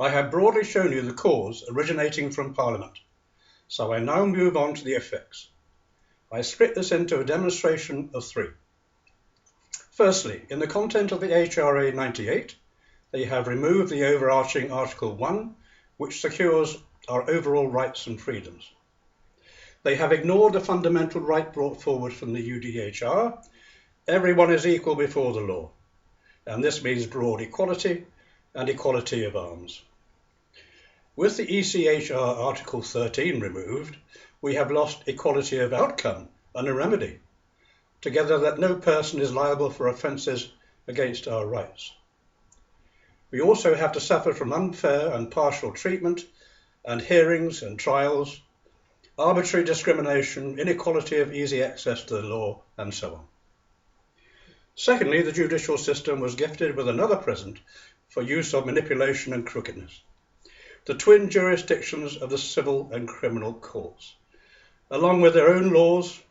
I have broadly shown you the cause originating from Parliament, so I now move on to the effects. I split this into a demonstration of three. Firstly, in the content of the HRA 98, they have removed the overarching Article 1, which secures our overall rights and freedoms. They have ignored the fundamental right brought forward from the UDHR. Everyone is equal before the law, and this means broad equality and equality of arms. With the ECHR Article 13 removed, we have lost equality of outcome and a remedy, together that no person is liable for offences against our rights. We also have to suffer from unfair and partial treatment and hearings and trials, arbitrary discrimination, inequality of easy access to the law, and so on. Secondly, the judicial system was gifted with another present for use of manipulation and crookedness: the twin jurisdictions of the civil and criminal courts, along with their own laws,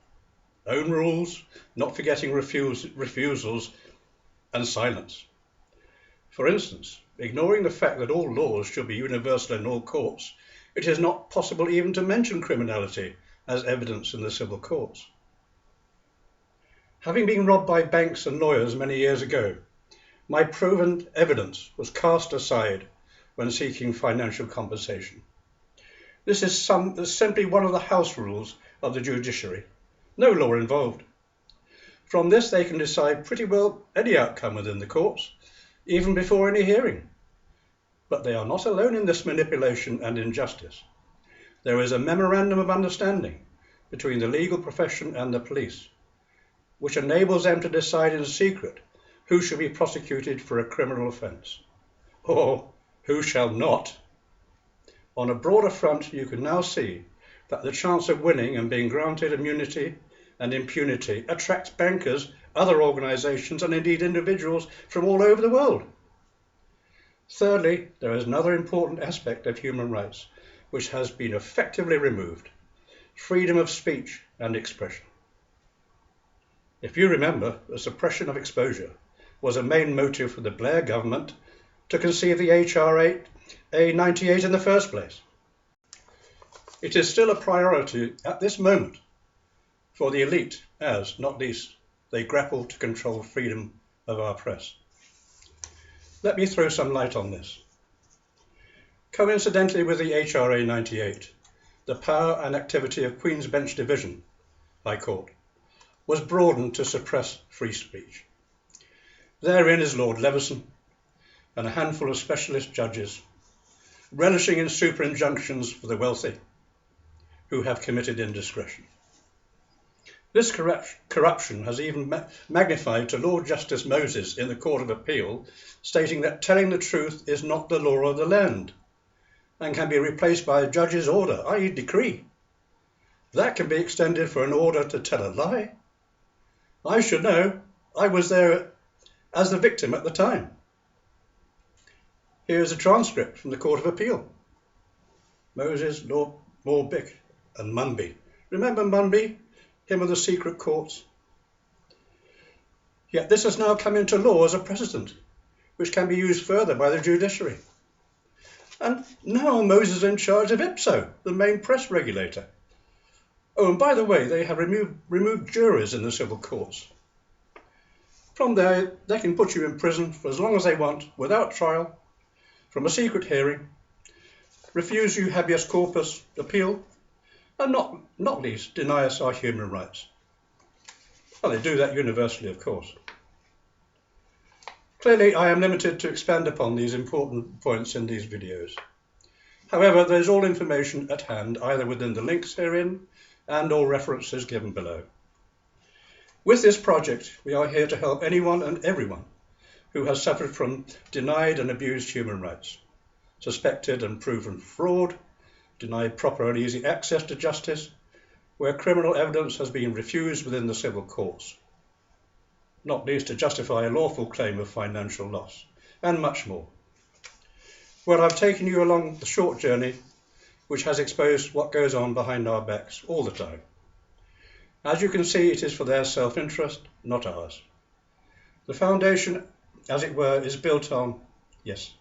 own rules, not forgetting refusals and silence. For instance, ignoring the fact that all laws should be universal in all courts, it is not possible even to mention criminality as evidence in the civil courts. Having been robbed by banks and lawyers many years ago, my proven evidence was cast aside when seeking financial compensation. This is simply one of the house rules of the judiciary. No law involved. From this they can decide pretty well any outcome within the courts, even before any hearing. But they are not alone in this manipulation and injustice. There is a memorandum of understanding between the legal profession and the police, which enables them to decide in secret who should be prosecuted for a criminal offence, or who shall not. On a broader front, you can now see that the chance of winning and being granted immunity and impunity attracts bankers, other organisations, and indeed individuals from all over the world. Thirdly, there is another important aspect of human rights which has been effectively removed: freedom of speech and expression. If you remember, the suppression of exposure was a main motive for the Blair government to conceive the HRA 98 in the first place. It is still a priority at this moment for the elite, as, not least, they grapple to control freedom of our press. Let me throw some light on this. Coincidentally with the HRA 98, the power and activity of Queen's Bench Division, High Court, was broadened to suppress free speech. Therein is Lord Leveson and a handful of specialist judges, relishing in super injunctions for the wealthy who have committed indiscretion. This corruption has even magnified to Lord Justice Moses in the Court of Appeal, stating that telling the truth is not the law of the land and can be replaced by a judge's order, i.e. decree. That can be extended for an order to tell a lie. I should know. I was there as the victim at the time. Here is a transcript from the Court of Appeal. Moses, Lord Morbick and Munby. Remember Munby? Him of the secret courts. Yet this has now come into law as a precedent, which can be used further by the judiciary. And now Moses is in charge of IPSO, the main press regulator. Oh, and by the way, they have removed juries in the civil courts. From there, they can put you in prison for as long as they want, without trial, from a secret hearing, refuse you habeas corpus appeal, and not least, deny us our human rights. Well, they do that universally, of course. Clearly, I am limited to expand upon these important points in these videos. However, there is all information at hand, either within the links herein and all references given below. With this project, we are here to help anyone and everyone who has suffered from denied and abused human rights, suspected and proven fraud, denied proper and easy access to justice, where criminal evidence has been refused within the civil courts, not least to justify a lawful claim of financial loss, and much more. Well, I've taken you along the short journey which has exposed what goes on behind our backs all the time. As you can see, it is for their self-interest, not ours. The foundation, as it were, is built on, yes,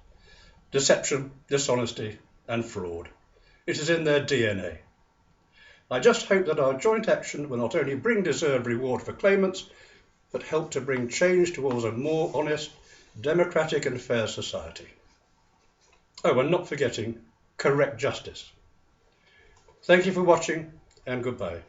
deception, dishonesty and fraud. It is in their DNA. I just hope that our joint action will not only bring deserved reward for claimants, but help to bring change towards a more honest, democratic and fair society. Oh, and not forgetting correct justice. Thank you for watching and goodbye.